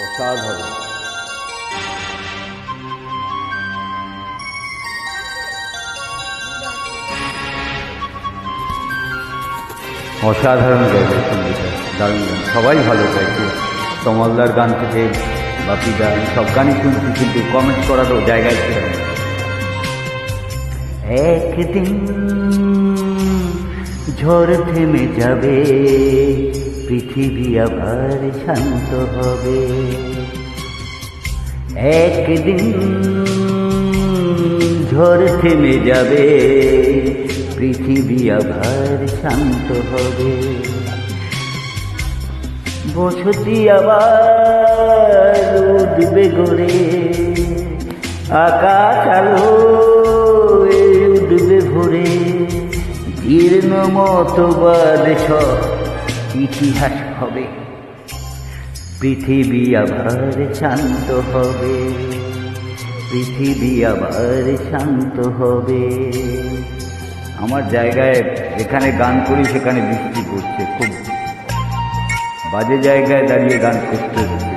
অসাধারণ। অসাধারণ গাইবে সঙ্গীতা, দারুণ গান, সবাই ভালো গাইছে। তমলদার গান থেকে বাপিদা, সব গানই শুনছি, কিন্তু কমেন্ট করারও জায়গায় ছিল না। একদিন ঝড় থেমে যাবে, পৃথিবী আবার শান্ত হবে। একদিন ঝড় থেমে যাবে, পৃথিবী আবার শান্ত হবে। বসতি আবার উঠবে গড়ে, আকাশ আলো উঠবে ভরে। জীর্ণ মতবাদ সব ইতিহাস হবে, পৃথিবী আবার শান্ত হবে, পৃথিবী আবার শান্ত হবে। আমার জায়গায় যেখানে গান করি সেখানে বৃষ্টি পড়ছে, খুব বাজে জায়গায় দাঁড়িয়ে গান করতে হচ্ছে।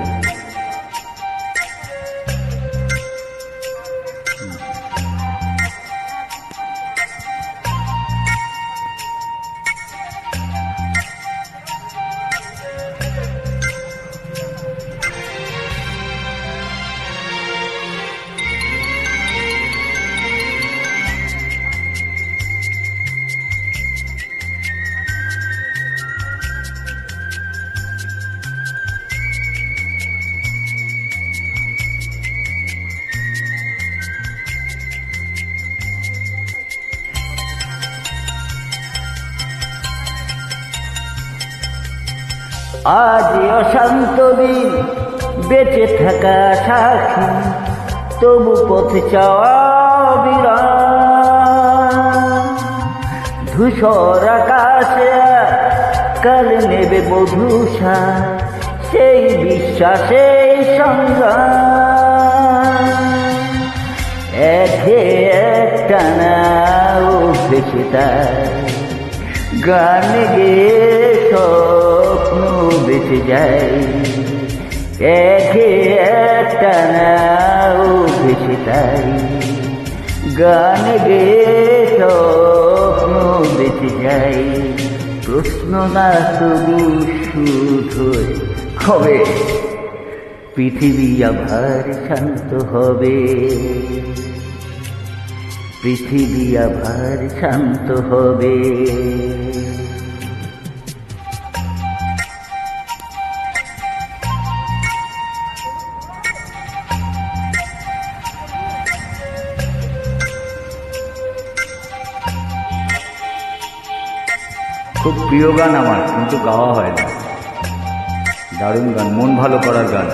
আজ অশান্ত দিন, বেঁচে থাকা সাক্ষী, তবু পথে চাওয়া বিরাম। ধূসর আকাশে কাল নেবে মধুসা, সেই বিশ্বাসে সংগ্রাম। একে একটানা উঠেছে তার গান গেয়ে স্বপ্ন বেঁচে যায়। একে একটানা উঠেছে তাই গান গেয়ে স্বপ্ন বেঁচে যায়। প্রশ্ন না তবু শুধু হবে, পৃথিবী আবার শান্ত হবে, পৃথিবী আবার শান্ত হবে। খুব প্রিয় গান আমার, কিন্তু গাওয়া হয় না। দারুণ গান, মন ভালো করার গান।